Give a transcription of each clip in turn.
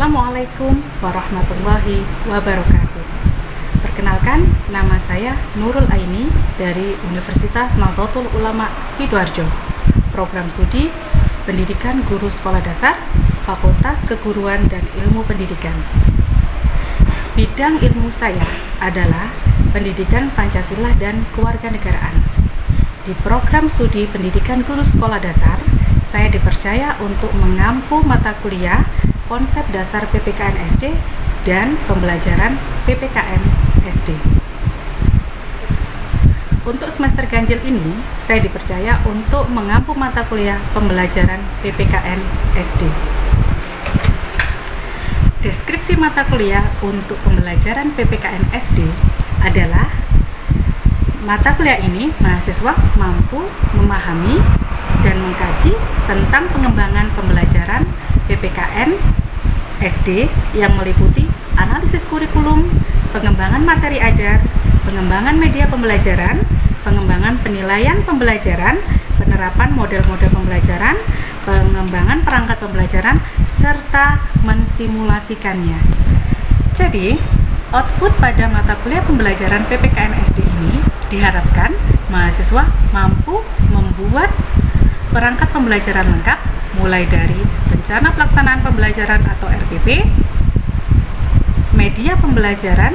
Assalamualaikum warahmatullahi wabarakatuh. Perkenalkan, nama saya Nurul Aini dari Universitas Nahdlatul Ulama Sidoarjo. Program studi Pendidikan Guru Sekolah Dasar, Fakultas Keguruan dan Ilmu Pendidikan. Bidang ilmu saya adalah Pendidikan Pancasila dan Kewarganegaraan. Di program studi Pendidikan Guru Sekolah Dasar, saya dipercaya untuk mengampu mata kuliah konsep dasar PPKN SD dan pembelajaran PPKN SD. Untuk semester ganjil ini, saya dipercaya untuk mengampu mata kuliah pembelajaran PPKN SD. Deskripsi mata kuliah untuk pembelajaran PPKN SD adalah mata kuliah ini mahasiswa mampu memahami dan mengkaji tentang pengembangan pembelajaran PPKN SD yang meliputi analisis kurikulum, pengembangan materi ajar, pengembangan media pembelajaran, pengembangan penilaian pembelajaran, penerapan model-model pembelajaran, pengembangan perangkat pembelajaran, serta mensimulasikannya. Jadi, output pada mata kuliah pembelajaran PPKN SD ini diharapkan mahasiswa mampu membuat perangkat pembelajaran lengkap, mulai dari rencana pelaksanaan pembelajaran atau RPP, media pembelajaran,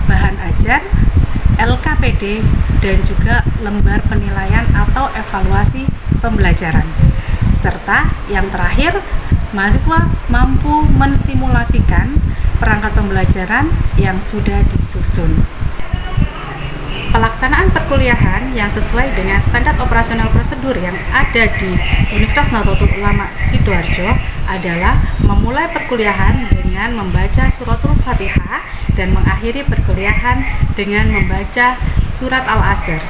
bahan ajar, LKPD, dan juga lembar penilaian atau evaluasi pembelajaran. Serta yang terakhir, mahasiswa mampu mensimulasikan perangkat pembelajaran yang sudah disusun. Pelaksanaan perkuliahan yang sesuai dengan standar operasional prosedur yang ada di Universitas Nahdlatul Ulama Sidoarjo adalah memulai perkuliahan dengan membaca suratul Fatihah dan mengakhiri perkuliahan dengan membaca surat Al-Asr.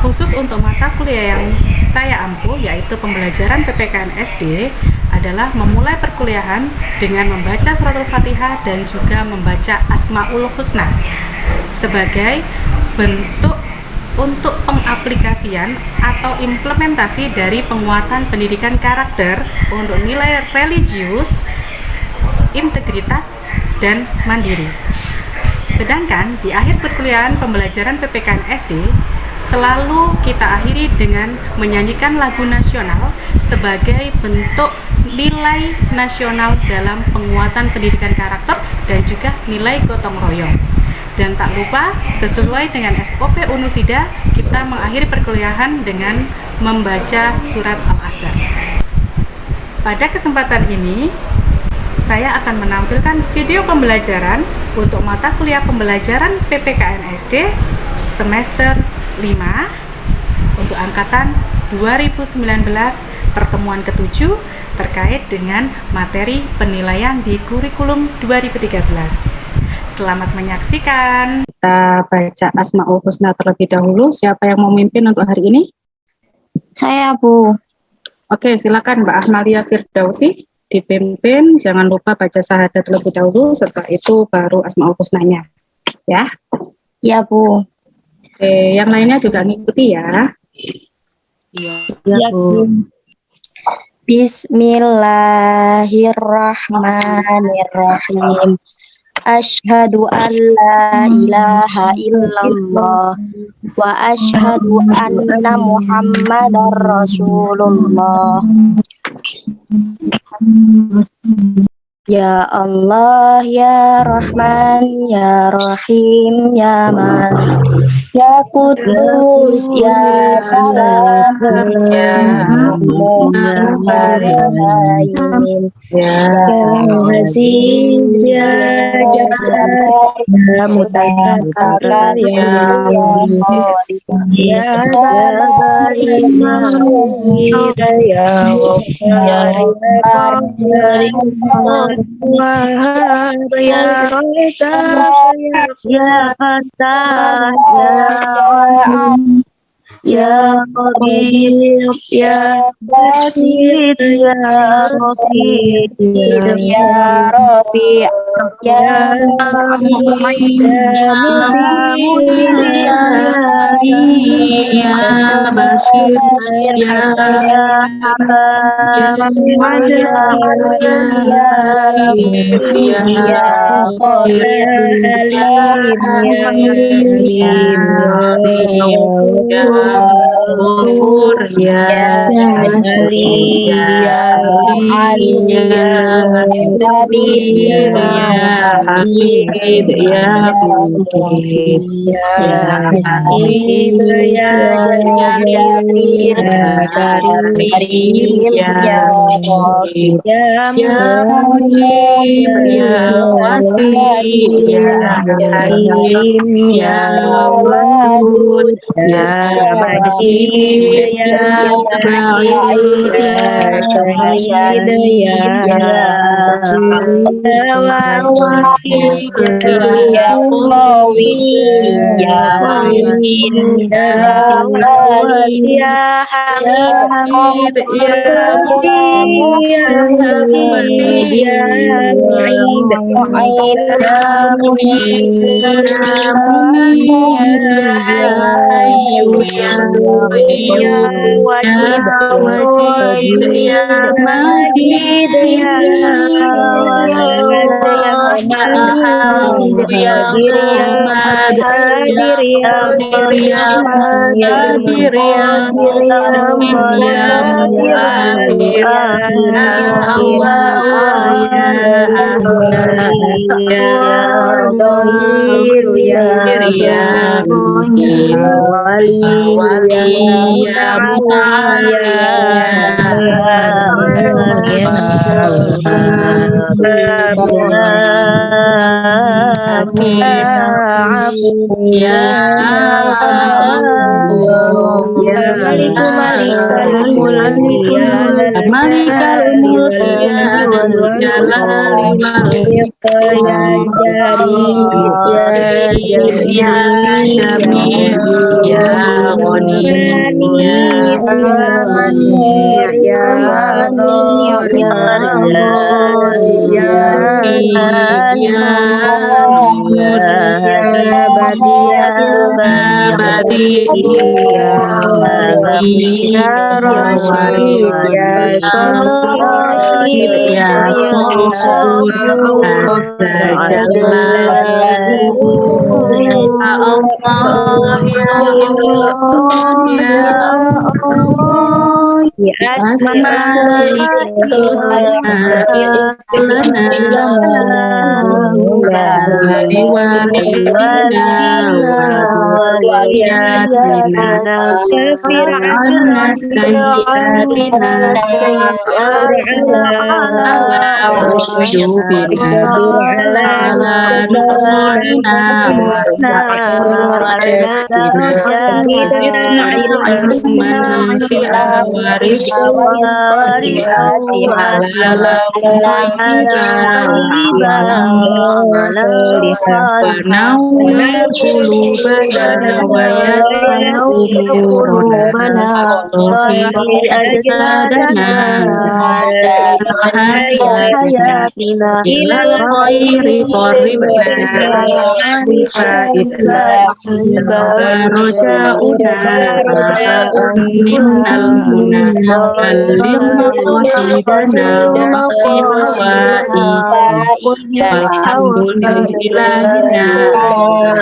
Khusus untuk mata kuliah yang saya ampu, yaitu pembelajaran PPKN SD, adalah memulai perkuliahan dengan membaca suratul Fatihah dan juga membaca Asmaul Husna sebagai bentuk untuk pengaplikasian atau implementasi dari penguatan pendidikan karakter untuk nilai religius, integritas, dan mandiri. Sedangkan di akhir perkuliahan pembelajaran PPKN SD selalu kita akhiri dengan menyanyikan lagu nasional sebagai bentuk nilai nasional dalam penguatan pendidikan karakter dan juga nilai gotong royong. Dan tak lupa, sesuai dengan SOP Unusida, kita mengakhiri perkuliahan dengan membaca surat Al-Asr. Pada kesempatan ini, saya akan menampilkan video pembelajaran untuk mata kuliah pembelajaran PPKN SD semester 5 untuk angkatan 2019 pertemuan ke-7 terkait dengan materi penilaian di kurikulum 2013. Selamat menyaksikan. Kita baca Asmaul Husna terlebih dahulu. Siapa yang mau memimpin untuk hari ini? Saya, Bu. Oke, silakan Mbak Ahmalia Firdausi dipimpin. Jangan lupa baca syahadat terlebih dahulu, setelah itu baru Asmaul Husnanya. Ya? Ya, Bu. Oke, yang lainnya juga ngikuti ya. Ya, Bu. Bismillahirrahmanirrahim. Asyhadu an la ilaha illallah wa asyhadu anna Muhammadar Rasulullah. Ya Allah, ya Rahman, ya Rahim, ya Mas, ya Kudus, ya Salam, ya Muhaimin, ya Aziz, ya Jabbar, ya Mutakabbir, ya Qadir, ya Barik, ya Wahhab, Wahab ya Razzaq ya Fattah ya Qadir ya Basit ya Rafiq ya Rafi' ya Mu'izz ya Mubin ya Hadi ya Bashir Bashir Ya Ya Ya Hakam Ya Adil Ya Adil Ya Latif Ya Latif Ya Khadir Khadir Ya Ya Alim Ya Alim Ya Latif Ya Ghafur Ghafur Ya Ya Shakur Ya Shalim Ya Alim Alim Ya Ya Labib Khabir Ya Ya Habib Hafid Ya Ya Mukib Muqit Ya Ya Hasib Hasib Ya Ya Jalil Jalil Ya Ya Karim Karim Ya Ya Raqib Raqib Ya Ya Mujib Mujib Ya Ya Wasi Wasi Ya Ya Halim Halim Ya Ya Wadud Wadud Ya Ya Majid Majid Ya Ya Sa'id Sa'id Ya Ya Syahid Ya Syahid Ya Ya Wakil Ya Ya Qawi Qawi Ya Ya Matin Matin Ya Ya Wali Wali Ya Ya Hamid Hamid Ya Ya Muhyi Ya Muhyi Mati Ya Mu'id Mu'in Ya Munib Ya Mumit Ya Hayyu Ya Qayyum Ya Wajid Ya Ya Wajid Ya Majid Ya Walad Ya Samad Wahid Ya Ya Samad Ya Hadir Ya Qadir Ya Muhammad Ya Qadir Ya Qadir Ya Muqaddim Ya Muqaddim Muakhir Ya Ya Akhir Awwal Ya Akhir Ya Ya Dhahir Ya Ya Ya Ya Muhib Wali Ya Ya Wali Ya Muta'ali Ya Muta'ali Ya Ya Hakim Ya Afu Ya Ya Maliku Malikal Mulki Ya Dal Malikal Jalali Mulk wal Ya Dal Jalali Ikram wal Iqa Ya Ikram Jari Ya Qadir Ya Jamil Ya Jamil Ya Ghani Mani Ya Ya Mani Manor Ya Ya Manir Ya Ghar Ya Ya Hakim Ya Hanan Nur Ya Ya Hadi Ya Ya Badi Badi Ya Ya Baqi Baqi Ya Ya Raqib Ya Rashid Rashid Ya Ya Sabur Sabur Astajablahu Ya Jallahu Allah Ya Ya Allah Allah Ya Ya Allah Allah Ya Asma'ika lana wali walidina waliyatina Kafir anna sayyiatina عنا السيئات ala uyubina ala nuqsanina wa rizqina zidna ilman nafi'a wa rizqan wasi'a halalan thayyiba wa amalan salihan wa nawwir qulubana wa yassir umurana tahhir ajsadana hayatina ilal khairi qaribna ma'rifa Rajauna minnal muna Balligh maqasidana waqdi hawaijana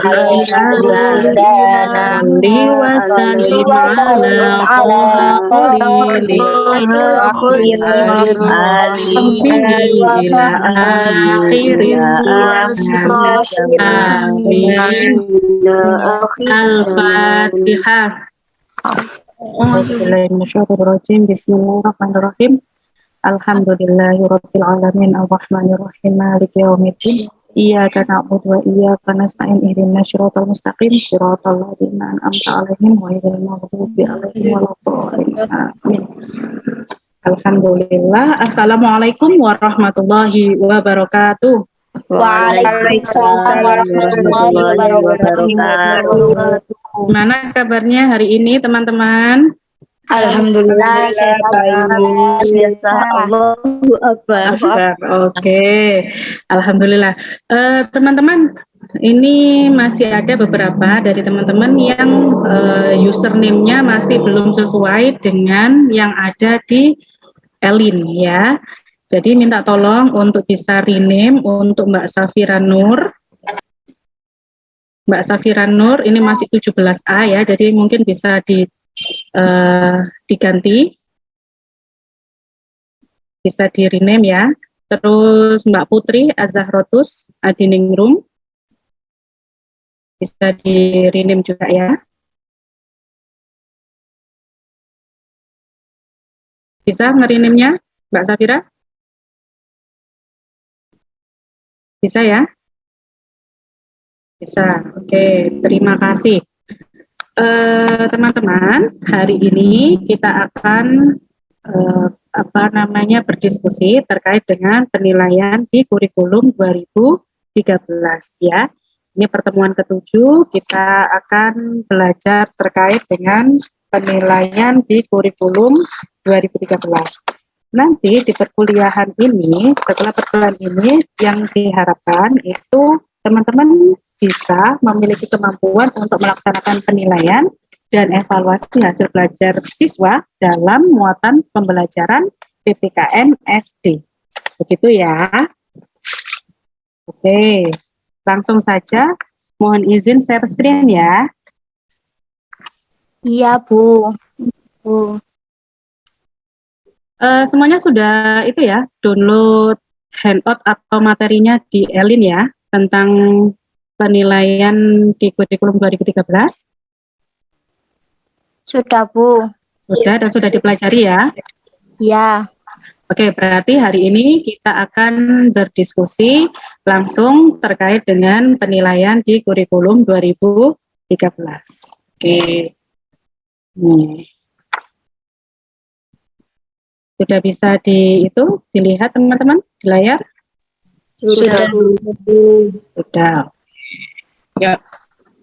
walhamdulillahina Salli wa sallim ala Taha Khalilil Akhir Bihi ila akhirin zaman Amin Al-Fatihah. Bismillahirrahmanirrahim. Bismillahirrahmanirrahim. Alhamdulillahirabbil alamin arrahmanirrahim maliki yaumiddin. Iyyaka na'budu wa iyyaka nasta'in ihdinas siratal mustaqim siratal ladzina an'amta 'alaihim ghairil maghdubi 'alaihim waladdallin. Amin. Alhamdulillah. Assalamualaikum warahmatullahi wabarakatuh. Waalaikumsalam warahmatullahi wabarakatuh. Gimana kabarnya hari ini teman-teman? Alhamdulillah sehat baik. Allahu Akbar. Oke. Alhamdulillah. Teman-teman, ini masih ada beberapa dari teman-teman yang username-nya masih belum sesuai dengan yang ada di Elin ya. Jadi minta tolong untuk bisa rename untuk Mbak Safira Nur. Mbak Safira Nur ini masih 17A ya, jadi mungkin bisa diganti, bisa di rename ya. Terus Mbak Putri Azahrotus Adiningrum bisa di rename juga ya. Bisa nge-rename-nya Mbak Safira? Bisa ya? Bisa. Oke, terima kasih. Teman-teman, hari ini kita akan berdiskusi terkait dengan penilaian di kurikulum 2013 ya. Ini pertemuan ke-7, kita akan belajar terkait dengan penilaian di kurikulum 2013. Nanti di perkuliahan ini, setelah perkuliahan ini yang diharapkan itu teman-teman bisa memiliki kemampuan untuk melaksanakan penilaian dan evaluasi hasil belajar siswa dalam muatan pembelajaran PPKN SD. Begitu ya. Oke, langsung saja. Mohon izin share screen ya. Iya, Bu. Semuanya sudah itu ya, download handout atau materinya di Elin ya, tentang penilaian di kurikulum 2013. Sudah, Bu. Sudah dan sudah dipelajari ya. Iya. Oke, berarti hari ini kita akan berdiskusi langsung terkait dengan penilaian di kurikulum 2013. Oke. Nih. Sudah bisa dilihat teman-teman di layar? Sudah. Sudah. Ya.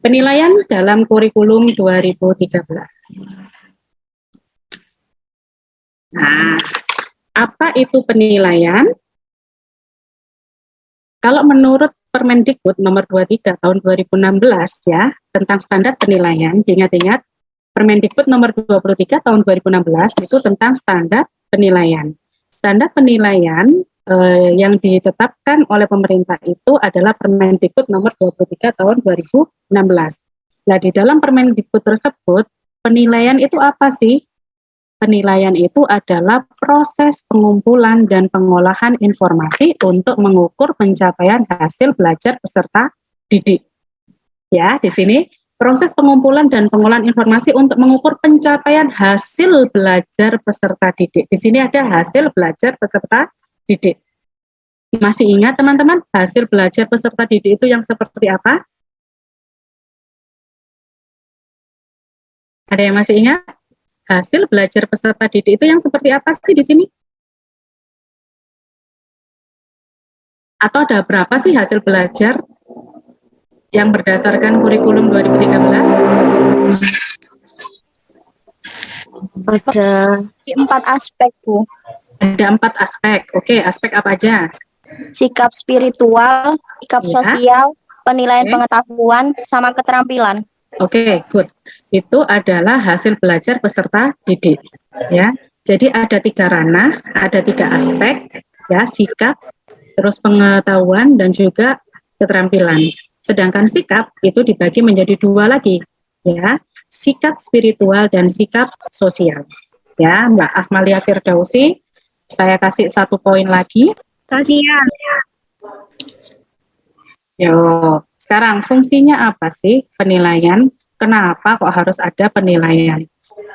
Penilaian dalam kurikulum 2013. Nah, apa itu penilaian? Kalau menurut Permendikbud nomor 23 tahun 2016 ya, tentang standar penilaian, diingat-ingat, Permendikbud nomor 23 tahun 2016 itu tentang standar penilaian. Standar penilaian yang ditetapkan oleh pemerintah itu adalah Permendikbud nomor 23 tahun 2016. Nah, di dalam Permendikbud tersebut, penilaian itu apa sih? Penilaian itu adalah proses pengumpulan dan pengolahan informasi untuk mengukur pencapaian hasil belajar peserta didik. Ya, di sini proses pengumpulan dan pengolahan informasi untuk mengukur pencapaian hasil belajar peserta didik. Di sini ada hasil belajar peserta didik. Masih ingat teman-teman hasil belajar peserta didik itu yang seperti apa? Ada yang masih ingat? Hasil belajar peserta didik itu yang seperti apa sih di sini? Atau ada berapa sih hasil belajar yang berdasarkan kurikulum 2013? Ada 4 aspek, Bu. Ada 4 aspek. Oke, aspek apa aja? Sikap spiritual, sikap sosial, penilaian pengetahuan, sama keterampilan. Oke, good. Itu adalah hasil belajar peserta didik. Ya, jadi ada 3 ranah, ada 3 aspek, ya, sikap, terus pengetahuan dan juga keterampilan. Sedangkan sikap itu dibagi menjadi 2 lagi, ya, sikap spiritual dan sikap sosial. Ya, Mbak Ahmalia Firdausi, saya kasih 1 poin lagi. Kasihan. Yo, sekarang fungsinya apa sih penilaian? Kenapa kok harus ada penilaian?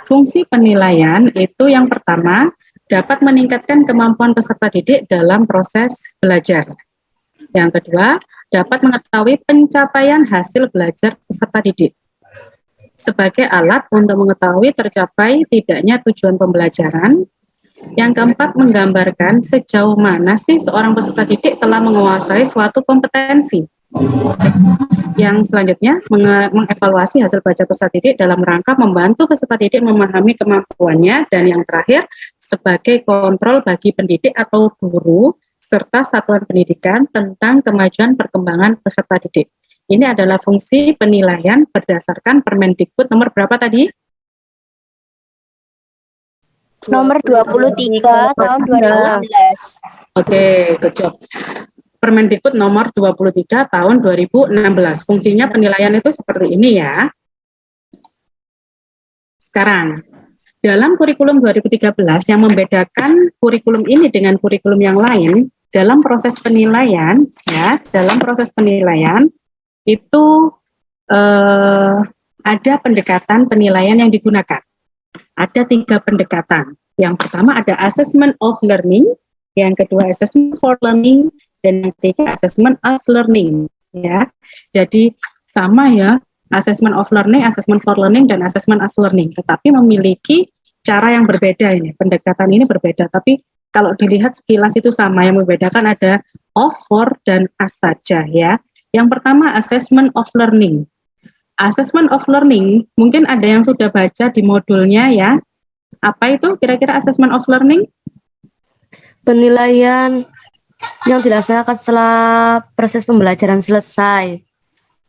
Fungsi penilaian itu yang pertama dapat meningkatkan kemampuan peserta didik dalam proses belajar. Yang kedua, dapat mengetahui pencapaian hasil belajar peserta didik sebagai alat untuk mengetahui tercapai tidaknya tujuan pembelajaran. Yang keempat, menggambarkan sejauh mana sih seorang peserta didik telah menguasai suatu kompetensi. Yang selanjutnya, mengevaluasi hasil belajar peserta didik dalam rangka membantu peserta didik memahami kemampuannya. Dan yang terakhir, sebagai kontrol bagi pendidik atau guru serta satuan pendidikan tentang kemajuan perkembangan peserta didik. Ini adalah fungsi penilaian berdasarkan Permendikbud nomor berapa tadi? Nomor 23 tahun 2016. Oke, good job. Permendikbud nomor 23 tahun 2016. Fungsinya penilaian itu seperti ini ya. Sekarang, dalam kurikulum 2013 yang membedakan kurikulum ini dengan kurikulum yang lain, dalam proses penilaian, ya, dalam proses penilaian itu ada pendekatan penilaian yang digunakan. Ada 3 pendekatan. Yang pertama ada assessment of learning, yang kedua assessment for learning, dan yang ketiga assessment as learning. Ya, jadi sama ya. Assessment of learning, assessment for learning, dan assessment as learning, tetapi memiliki cara yang berbeda ini, pendekatan ini berbeda, tapi kalau dilihat sekilas itu sama, yang membedakan ada of, for, dan as saja ya. Yang pertama assessment of learning. Assessment of learning, mungkin ada yang sudah baca di modulnya ya. Apa itu kira-kira assessment of learning? Penilaian yang dilaksanakan setelah proses pembelajaran selesai.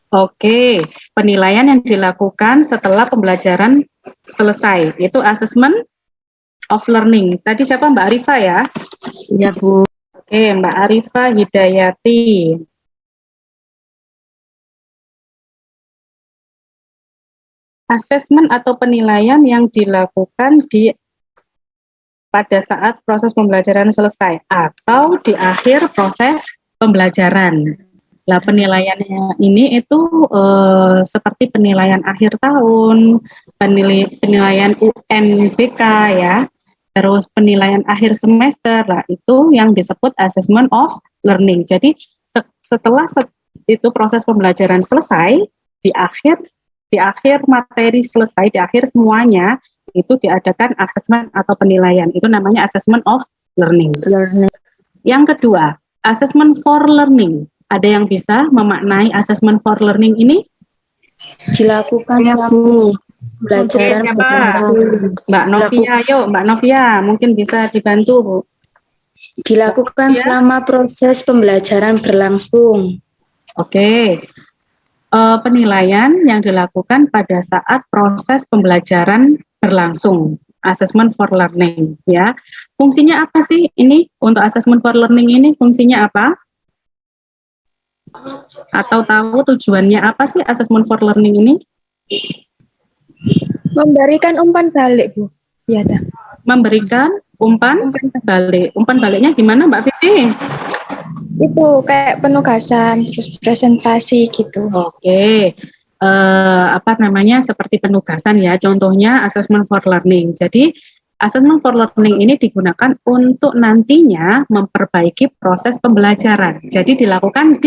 Oke, penilaian yang dilakukan setelah pembelajaran selesai, itu assessment of learning. Tadi siapa, Mbak Arifa ya? Iya, Bu. Oke, Mbak Arifa Hidayati. Assessment atau penilaian yang dilakukan pada saat proses pembelajaran selesai atau di akhir proses pembelajaran. Nah, penilaiannya ini itu seperti penilaian akhir tahun, penilaian UNBK ya, terus penilaian akhir semester lah, itu yang disebut assessment of learning. Jadi setelah itu proses pembelajaran selesai, di akhir materi selesai, di akhir semuanya itu diadakan assessment atau penilaian. Itu namanya assessment of learning. Yang kedua, assessment for learning. Ada yang bisa memaknai assessment for learning ini? Dilakukan selama pembelajaran Mbak Novia, yuk Mbak Novia, mungkin bisa dibantu, Bu. dilakukan selama proses pembelajaran berlangsung. Oke. Penilaian yang dilakukan pada saat proses pembelajaran berlangsung, assessment for learning ya. Fungsinya apa sih ini untuk assessment for learning ini? Fungsinya apa? Atau tahu tujuannya apa sih assessment for learning ini? Memberikan umpan balik, Bu. Iya, dah. Memberikan umpan balik. Umpan baliknya gimana, Mbak Vivi? Itu kayak penugasan, terus presentasi gitu. Oke. Seperti penugasan ya. Contohnya assessment for learning. Jadi assessment for learning ini digunakan untuk nantinya memperbaiki proses pembelajaran. Jadi dilakukan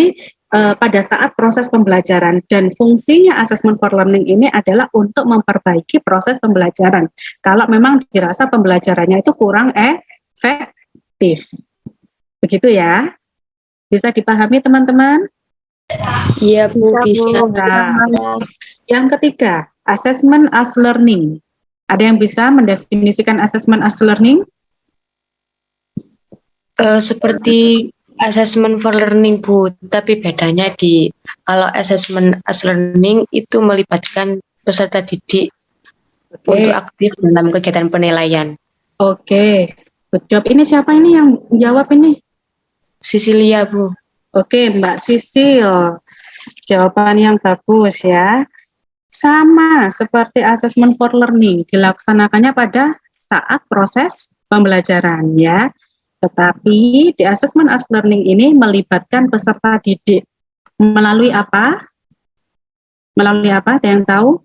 pada saat proses pembelajaran, dan fungsinya assessment for learning ini adalah untuk memperbaiki proses pembelajaran. Kalau memang dirasa pembelajarannya itu kurang efektif. Begitu ya. Bisa dipahami teman-teman? Iya, Bu, bisa. Yang ketiga, assessment as learning. Ada yang bisa mendefinisikan assessment as learning? Seperti assessment for learning, Bu, tapi bedanya kalau assessment as learning itu melibatkan peserta didik untuk aktif dalam kegiatan penilaian. Oke, good job. Ini siapa ini yang jawab ini? Sisilia, Bu. Oke, Mbak Sisil. Jawaban yang bagus ya. Sama seperti assessment for learning, dilaksanakannya pada saat proses pembelajaran ya. Tetapi di assessment as learning ini melibatkan peserta didik. Melalui apa? Melalui apa? Ada yang tahu?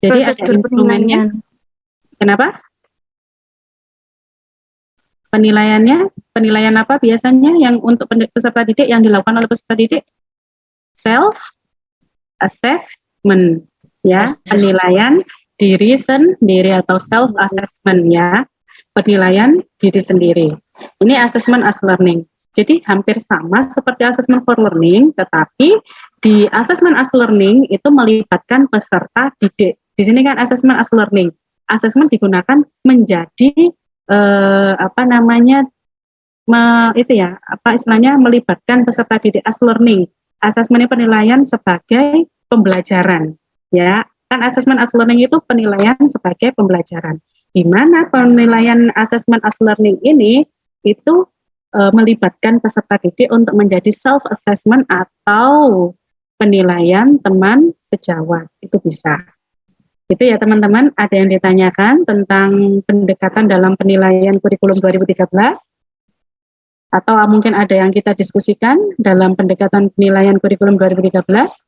Jadi ada instrumennya. Kenapa? Penilaian apa biasanya yang untuk peserta didik, yang dilakukan oleh peserta didik? Self assessment ya, penilaian diri sendiri atau self assessment ya, penilaian diri sendiri. Ini assessment as learning. Jadi hampir sama seperti assessment for learning, tetapi di assessment as learning itu melibatkan peserta didik. Di sini kan assessment as learning. Assessment digunakan menjadi melibatkan peserta didik as learning. asesmen penilaian sebagai pembelajaran, ya. Kan asesmen as learning itu penilaian sebagai pembelajaran. Di mana penilaian asesmen as learning ini itu melibatkan peserta didik untuk menjadi self assessment atau penilaian teman sejawat. Itu bisa. Itu ya teman-teman, ada yang ditanyakan tentang pendekatan dalam penilaian kurikulum 2013? Atau mungkin ada yang kita diskusikan dalam pendekatan penilaian kurikulum 2013?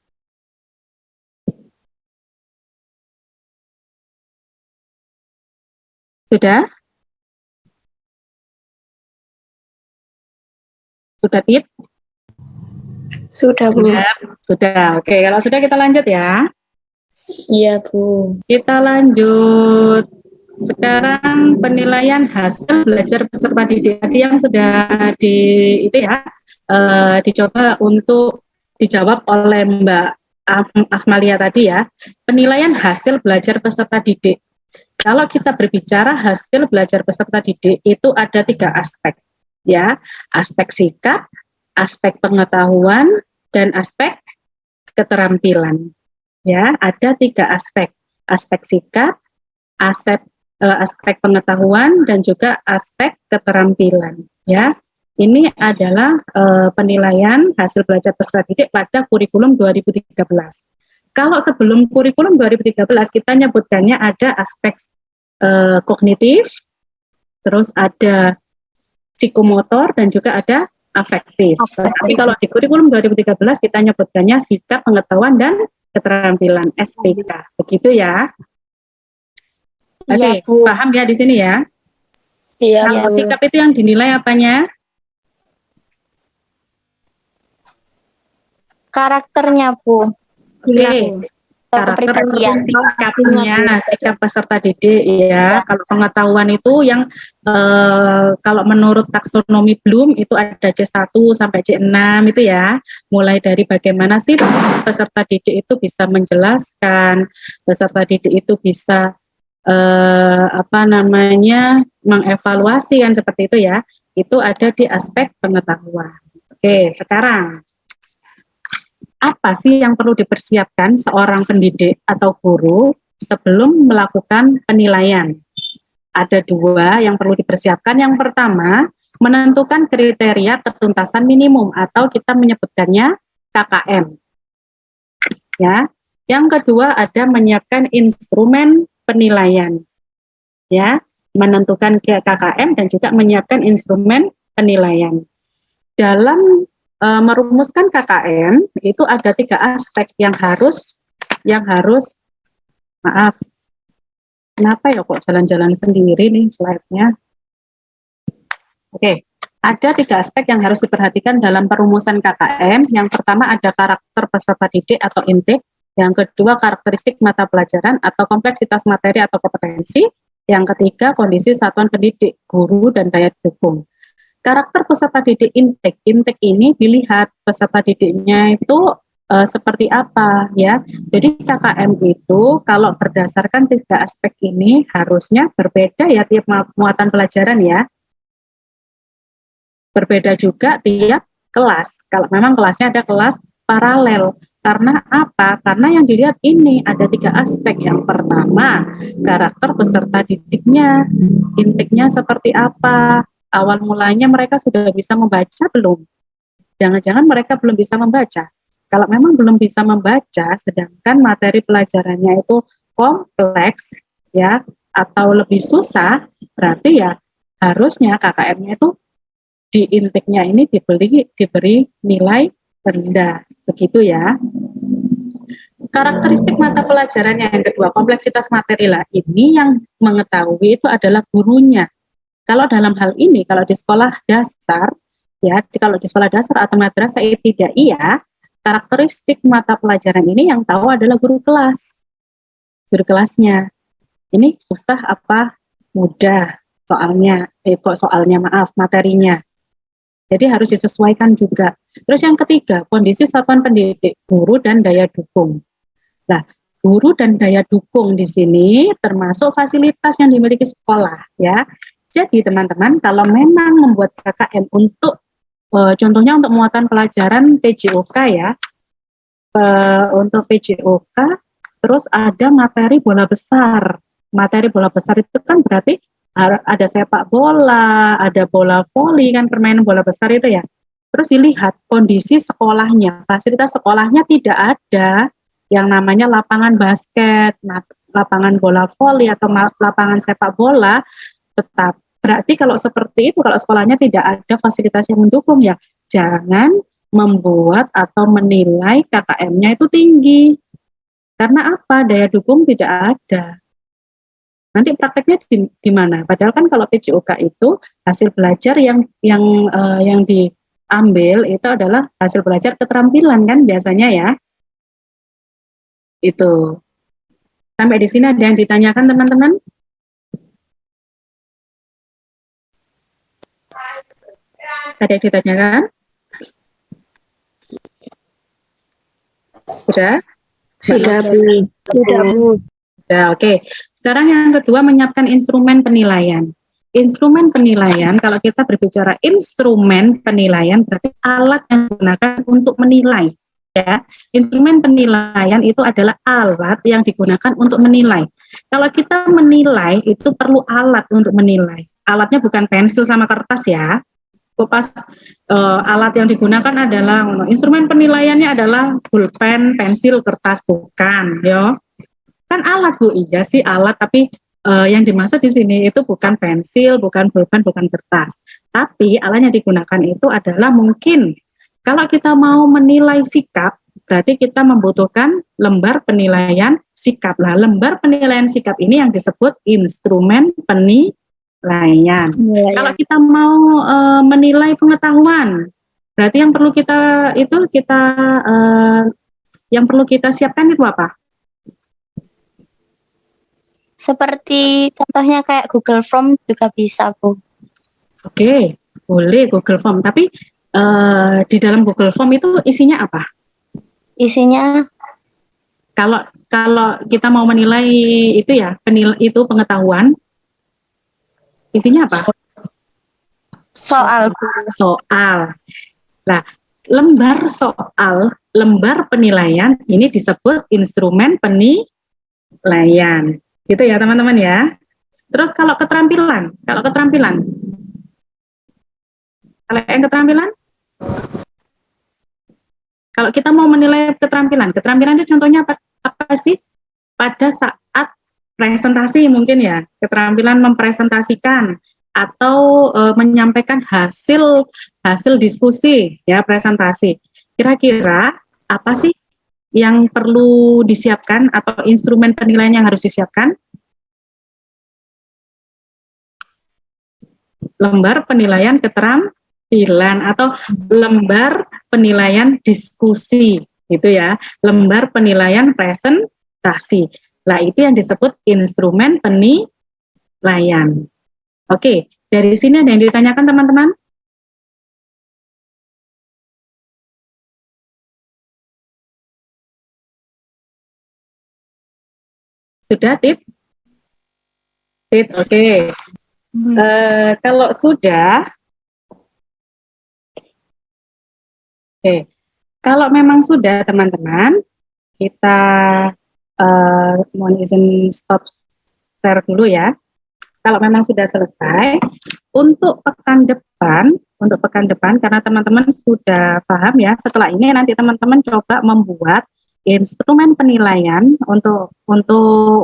Sudah? Sudah, Tit? Sudah, Bu. Sudah. Oke, kalau sudah kita lanjut ya. Iya, Bu. Kita lanjut. Sekarang penilaian hasil belajar peserta didik tadi yang sudah dicoba untuk dijawab oleh Mbak Ahmalia tadi ya. Penilaian hasil belajar peserta didik. Kalau kita berbicara hasil belajar peserta didik itu ada 3 aspek, ya, aspek sikap, aspek pengetahuan, dan aspek keterampilan. Ya, ada 3 aspek sikap, aspek pengetahuan, dan juga aspek keterampilan. Ya, ini adalah penilaian hasil belajar peserta didik pada kurikulum 2013. Kalau sebelum kurikulum 2013 kita nyebutkannya ada aspek kognitif, terus ada psikomotor, dan juga ada afektif. Tapi kalau di kurikulum 2013 kita nyebutkannya sikap, pengetahuan, dan keterampilan SPK. Begitu ya. Oke, paham ya di sini ya? Iya, Kalau sikap itu yang dinilai apanya? karakternya, Bu. Oke, karakter sikap peserta didik ya. Kalau pengetahuan itu yang kalau menurut taksonomi Bloom itu ada C1 sampai C6 itu ya. Mulai dari bagaimana sih peserta didik itu bisa menjelaskan, peserta didik itu bisa mengevaluasi kan seperti itu ya. Itu ada di aspek pengetahuan. Oke, sekarang apa sih yang perlu dipersiapkan seorang pendidik atau guru sebelum melakukan penilaian? Ada 2 yang perlu dipersiapkan. Yang pertama, menentukan kriteria ketuntasan minimum atau kita menyebutkannya KKM. Ya. Yang kedua ada menyiapkan instrumen penilaian. Ya, menentukan KKM dan juga menyiapkan instrumen penilaian. Dalam merumuskan KKM itu ada 3 aspek yang harus maaf, kenapa ya kok jalan-jalan sendiri nih slide-nya. Oke, ada 3 aspek yang harus diperhatikan dalam perumusan KKM. Yang pertama ada karakter peserta didik atau intake, yang kedua karakteristik mata pelajaran atau kompleksitas materi atau kompetensi, yang ketiga kondisi satuan pendidik, guru, dan daya dukung. Karakter peserta didik intake ini dilihat peserta didiknya itu seperti apa ya. Jadi KKM itu kalau berdasarkan 3 aspek ini harusnya berbeda ya tiap muatan pelajaran ya. Berbeda juga tiap kelas. Kalau memang kelasnya ada kelas paralel. Karena apa? Karena yang dilihat ini ada 3 aspek. Yang pertama, karakter peserta didiknya, intake-nya seperti apa. Awal mulanya mereka sudah bisa membaca belum? Jangan-jangan mereka belum bisa membaca. Kalau memang belum bisa membaca, sedangkan materi pelajarannya itu kompleks, ya, atau lebih susah, berarti ya harusnya KKM-nya itu di intake-nya ini diberi nilai rendah, begitu ya. Karakteristik mata pelajarannya yang kedua, kompleksitas materi lah. Ini yang mengetahui itu adalah gurunya. Kalau dalam hal ini, kalau di sekolah dasar, ya, kalau di sekolah dasar atau madrasah ibtidaiyah, karakteristik mata pelajaran ini yang tahu adalah guru kelas, guru kelasnya. Ini susah apa mudah materinya. Jadi harus disesuaikan juga. Terus yang ketiga, kondisi satuan pendidik, guru dan daya dukung. Nah, guru dan daya dukung di sini termasuk fasilitas yang dimiliki sekolah, ya. Jadi teman-teman, kalau memang membuat KKM untuk contohnya untuk muatan pelajaran PJOK ya. Untuk PJOK, terus ada materi bola besar. Materi bola besar itu kan berarti ada sepak bola, ada bola voli kan, permainan bola besar itu ya. Terus dilihat kondisi sekolahnya, fasilitas sekolahnya tidak ada yang namanya lapangan basket, lapangan bola voli atau lapangan sepak bola. Tetap berarti kalau seperti itu, kalau sekolahnya tidak ada fasilitas yang mendukung ya, jangan membuat atau menilai KKM-nya itu tinggi. Karena apa? Daya dukung tidak ada. Nanti prakteknya di mana? Padahal kan kalau PJOK itu hasil belajar yang diambil itu adalah hasil belajar keterampilan kan biasanya ya. Itu. Sampai di sini ada yang ditanyakan teman-teman? Ada yang ditanyakan? Sudah? Sudah, Bu. Sudah, Bu. Sudah, oke. Sekarang yang kedua, menyiapkan instrumen penilaian. Instrumen penilaian, kalau kita berbicara instrumen penilaian, berarti alat yang digunakan untuk menilai. Ya, instrumen penilaian itu adalah alat yang digunakan untuk menilai. Kalau kita menilai, itu perlu alat untuk menilai. Alatnya bukan pensil sama kertas ya. Pas alat yang digunakan adalah instrumen penilaiannya adalah pulpen, pensil, kertas, bukan, ya. Kan alat Bu, iya sih alat, tapi yang dimaksud di sini itu bukan pensil, bukan pulpen, bukan kertas. Tapi alat yang digunakan itu adalah mungkin kalau kita mau menilai sikap, berarti kita membutuhkan lembar penilaian sikap. Lah, lembar penilaian sikap ini yang disebut instrumen penilaian. Kalau kita mau menilai pengetahuan, berarti yang perlu kita yang perlu kita siapkan itu apa? Seperti contohnya kayak Google Form juga bisa, Bu. Oke, boleh Google Form. Tapi di dalam Google Form itu isinya apa? Isinya Kalau kita mau menilai itu ya, itu pengetahuan, isinya apa? soal, Bu. Soal. Nah, lembar soal, lembar penilaian ini disebut instrumen penilaian. Gitu ya teman-teman ya. Terus kalau keterampilan, kalau kita mau menilai keterampilan itu contohnya apa sih? Pada saat presentasi mungkin ya, keterampilan mempresentasikan atau menyampaikan hasil diskusi ya, presentasi. Kira-kira apa sih yang perlu disiapkan atau instrumen penilaian yang harus disiapkan? Lembar penilaian keterampilan atau lembar penilaian diskusi gitu ya, lembar penilaian presentasi. Nah, itu yang disebut instrumen penilaian. Oke, dari sini ada yang ditanyakan teman-teman? Sudah, Tip? Oke. Kalau sudah, kalau memang sudah teman-teman, kita mohon izin stop share dulu ya. Kalau memang sudah selesai, untuk pekan depan, karena teman-teman sudah paham ya, setelah ini nanti teman-teman coba membuat instrumen penilaian untuk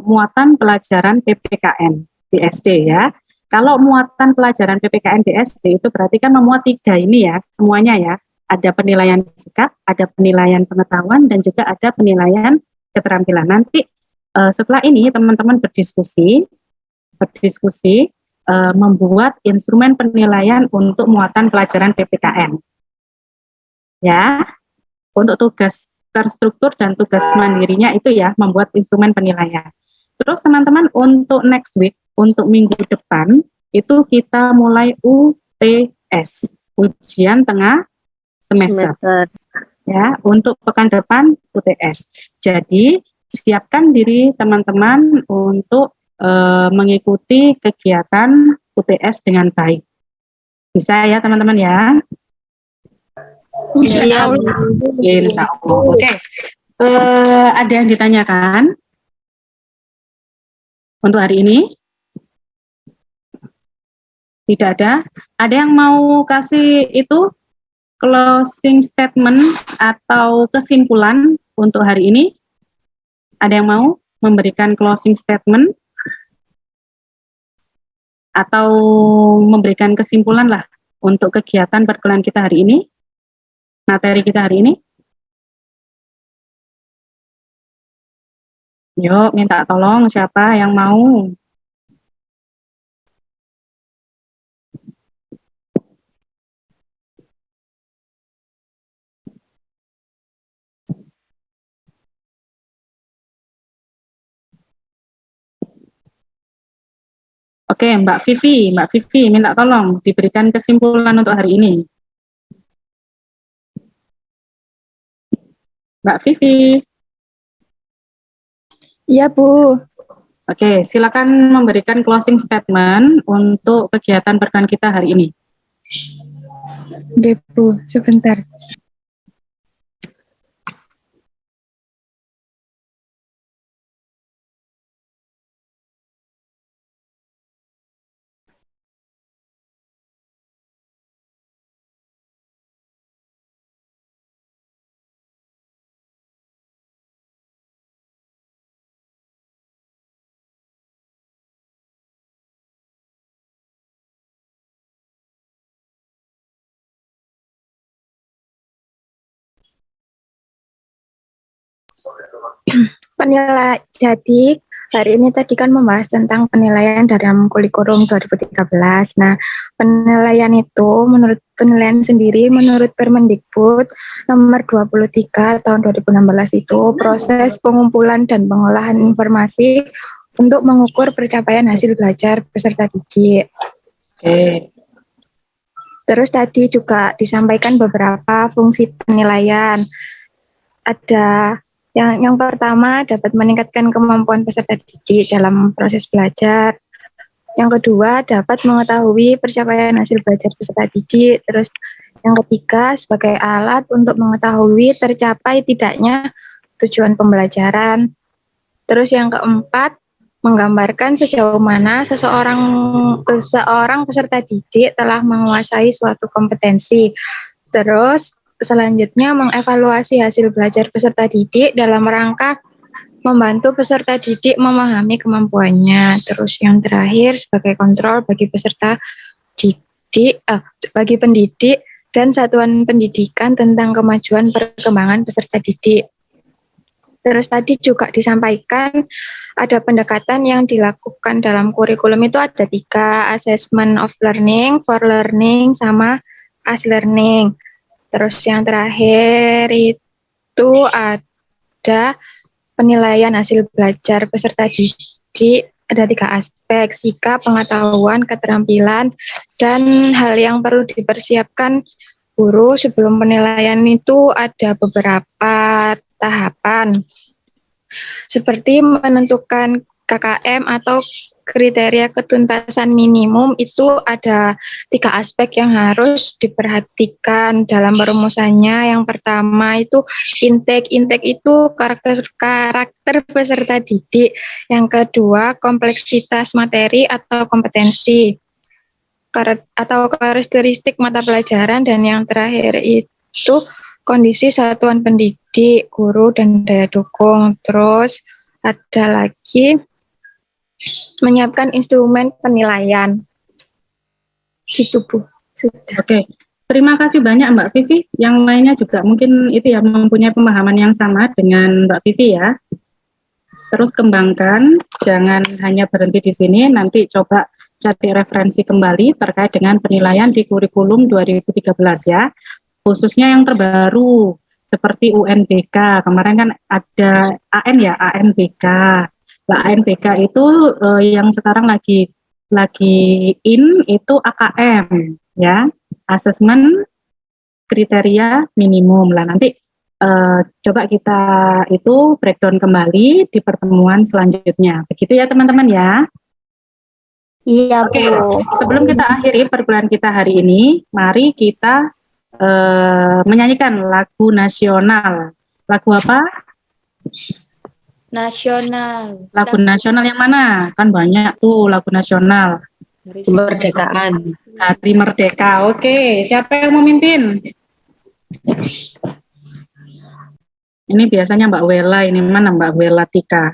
muatan pelajaran PPKN di SD ya. Kalau muatan pelajaran PPKN di SD itu berarti kan memuat 3 ini ya, semuanya ya. Ada penilaian sikap, ada penilaian pengetahuan, dan juga ada penilaian keterampilan. Nanti setelah ini teman-teman berdiskusi membuat instrumen penilaian untuk muatan pelajaran PPKN. Ya, untuk tugas terstruktur dan tugas mandirinya itu ya, membuat instrumen penilaian. Terus teman-teman untuk next week, untuk minggu depan, itu kita mulai UTS, ujian tengah semester. Ya, untuk pekan depan UTS. Jadi, siapkan diri teman-teman untuk mengikuti kegiatan UTS dengan baik. Bisa ya teman-teman ya? Iya, Bu. Insya Allah. Oke. Ada yang ditanyakan untuk hari ini? Tidak ada. Ada yang mau kasih itu closing statement atau kesimpulan untuk hari ini? Ada yang mau memberikan closing statement atau memberikan kesimpulan lah untuk kegiatan perkuliahan kita hari ini, materi kita hari ini? Yuk, minta tolong siapa yang mau? Oke, Mbak Vivi minta tolong diberikan kesimpulan untuk hari ini. Mbak Vivi. Iya, Bu. Oke, silakan memberikan closing statement untuk kegiatan perkuliahan kita hari ini. Oke, Bu. Sebentar. Jadi hari ini tadi kan membahas tentang penilaian dalam kurikulum 2013. Nah, penilaian itu menurut penilaian sendiri menurut Permendikbud nomor 23 tahun 2016 itu proses pengumpulan dan pengolahan informasi untuk mengukur pencapaian hasil belajar peserta didik. Oke. Terus tadi juga disampaikan beberapa fungsi penilaian. Ada yang pertama dapat meningkatkan kemampuan peserta didik dalam proses belajar. Yang kedua dapat mengetahui pencapaian hasil belajar peserta didik. Terus yang ketiga sebagai alat untuk mengetahui tercapai tidaknya tujuan pembelajaran. Terus yang keempat menggambarkan sejauh mana seseorang peserta didik telah menguasai suatu kompetensi. Terus selanjutnya mengevaluasi hasil belajar peserta didik dalam rangka membantu peserta didik memahami kemampuannya. Terus yang terakhir sebagai kontrol bagi peserta didik, bagi pendidik dan satuan pendidikan tentang kemajuan perkembangan peserta didik. Terus tadi juga disampaikan ada pendekatan yang dilakukan dalam kurikulum itu ada 3, assessment of learning, for learning, sama as learning. Terus yang terakhir itu ada penilaian hasil belajar peserta didik, ada 3 aspek, sikap, pengetahuan, keterampilan, dan hal yang perlu dipersiapkan guru sebelum penilaian itu ada beberapa tahapan, seperti menentukan KKM atau kriteria ketuntasan minimum. Itu ada 3 aspek yang harus diperhatikan dalam perumusannya. Yang pertama itu intake itu karakter peserta didik. Yang kedua kompleksitas materi atau kompetensi atau karakteristik mata pelajaran, dan yang terakhir itu kondisi satuan pendidik, guru, dan daya dukung. Terus ada lagi menyiapkan instrumen penilaian. Gitu, Bu. Sudah. Oke. Terima kasih banyak Mbak Vivi. Yang lainnya juga mungkin itu ya mempunyai pemahaman yang sama dengan Mbak Vivi ya. Terus kembangkan, jangan hanya berhenti di sini, nanti coba cari referensi kembali terkait dengan penilaian di kurikulum 2013 ya. Khususnya yang terbaru seperti UNBK, kemarin kan ada AN ya, ANBK. Nah, ANBK itu yang sekarang lagi in itu AKM ya, asesmen kriteria minimum. Lah nanti coba kita itu breakdown kembali di pertemuan selanjutnya. Begitu ya teman-teman ya. Iya, Oke, Bu. sebelum kita akhiri perkuliahan kita hari ini, mari kita menyanyikan lagu nasional. Lagu apa? Nasional. Lagu nasional yang mana? Kan banyak tuh lagu nasional. Kemerdekaan. Hari Merdeka. Oke, siapa yang memimpin? Ini biasanya Mbak Wela, ini mana Mbak Wela Tika?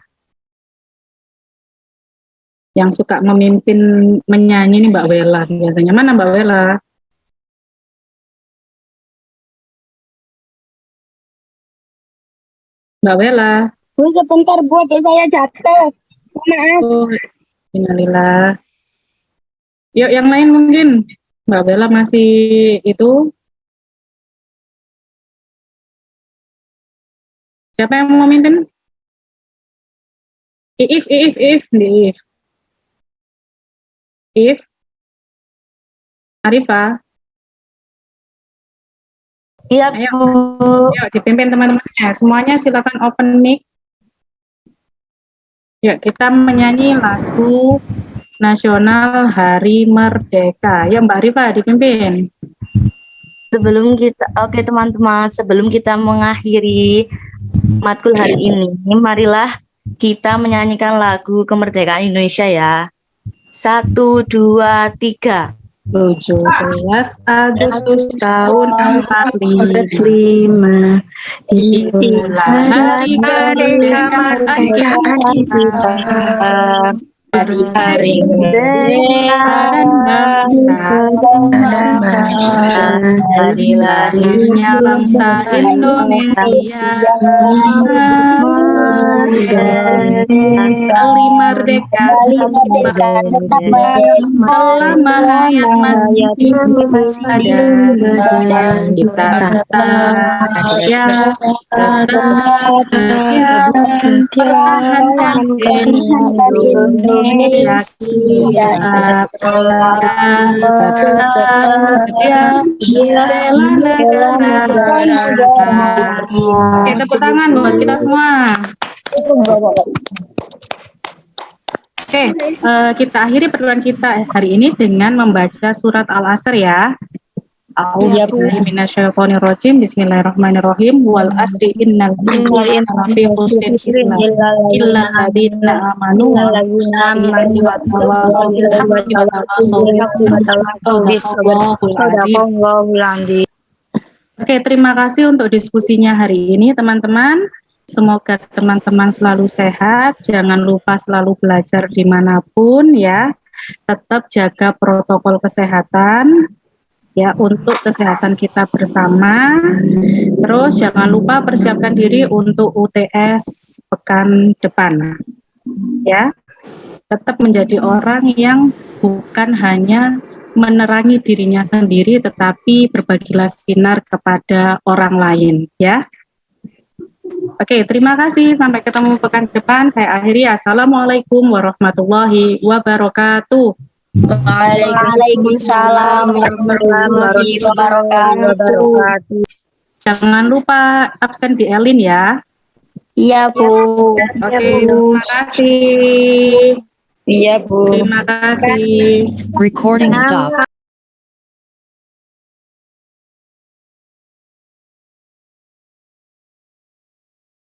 Yang suka memimpin menyanyi ini Mbak Wela biasanya. Mana Mbak Wela? Mbak Wela. Bu, sebentar Bu, saya jatuh. Maaf. Oh, innalillah. Yuk yang lain mungkin. Mbak Bella masih itu. Siapa yang mau memimpin? If. If. Arifah. Iya, Ayo. Bu. Yuk dipimpin teman-temannya. Semuanya silakan open mic. Yuk kita menyanyi lagu nasional Hari Merdeka. Ya Mbak Arifah dipimpin. Oke teman-teman, sebelum kita mengakhiri matkul hari ini, marilah kita menyanyikan lagu kemerdekaan Indonesia ya. 1, 2, 3. 17 Agustus tahun 45 itulah hari kemerdekaan kita, hari merdeka dan bangsa, hari lahirnya bangsa Indonesia. Kali merdeka selama hayat masih ada, kita tetap setia pertahankan Indonesia kita, bela negara. Oke, tepuk tangan buat kita semua. Oke, kita akhiri pertemuan kita hari ini dengan membaca surat Al-Asr ya. A'udzubillahi minasyaitonirrajim. Bismillahirrahmanirrahim. Wal asri innal insana lafi khusrin illa alladziina amanu wa amanu wa tawasaw bil haqqi wa tawasaw bis sabr. Oke, terima kasih untuk diskusinya hari ini teman-teman. Semoga teman-teman selalu sehat, jangan lupa selalu belajar dimanapun ya, tetap jaga protokol kesehatan ya untuk kesehatan kita bersama. Terus jangan lupa persiapkan diri untuk UTS pekan depan ya, tetap menjadi orang yang bukan hanya menerangi dirinya sendiri tetapi berbagilah sinar kepada orang lain ya. Oke, terima kasih. Sampai ketemu pekan depan. Saya akhiri. Assalamualaikum warahmatullahi wabarakatuh. Waalaikumsalam warahmatullahi wabarakatuh. Jangan lupa absen di Elin ya. Iya, Bu. Oke, terima kasih. Iya, Bu. Terima kasih. Recording stop.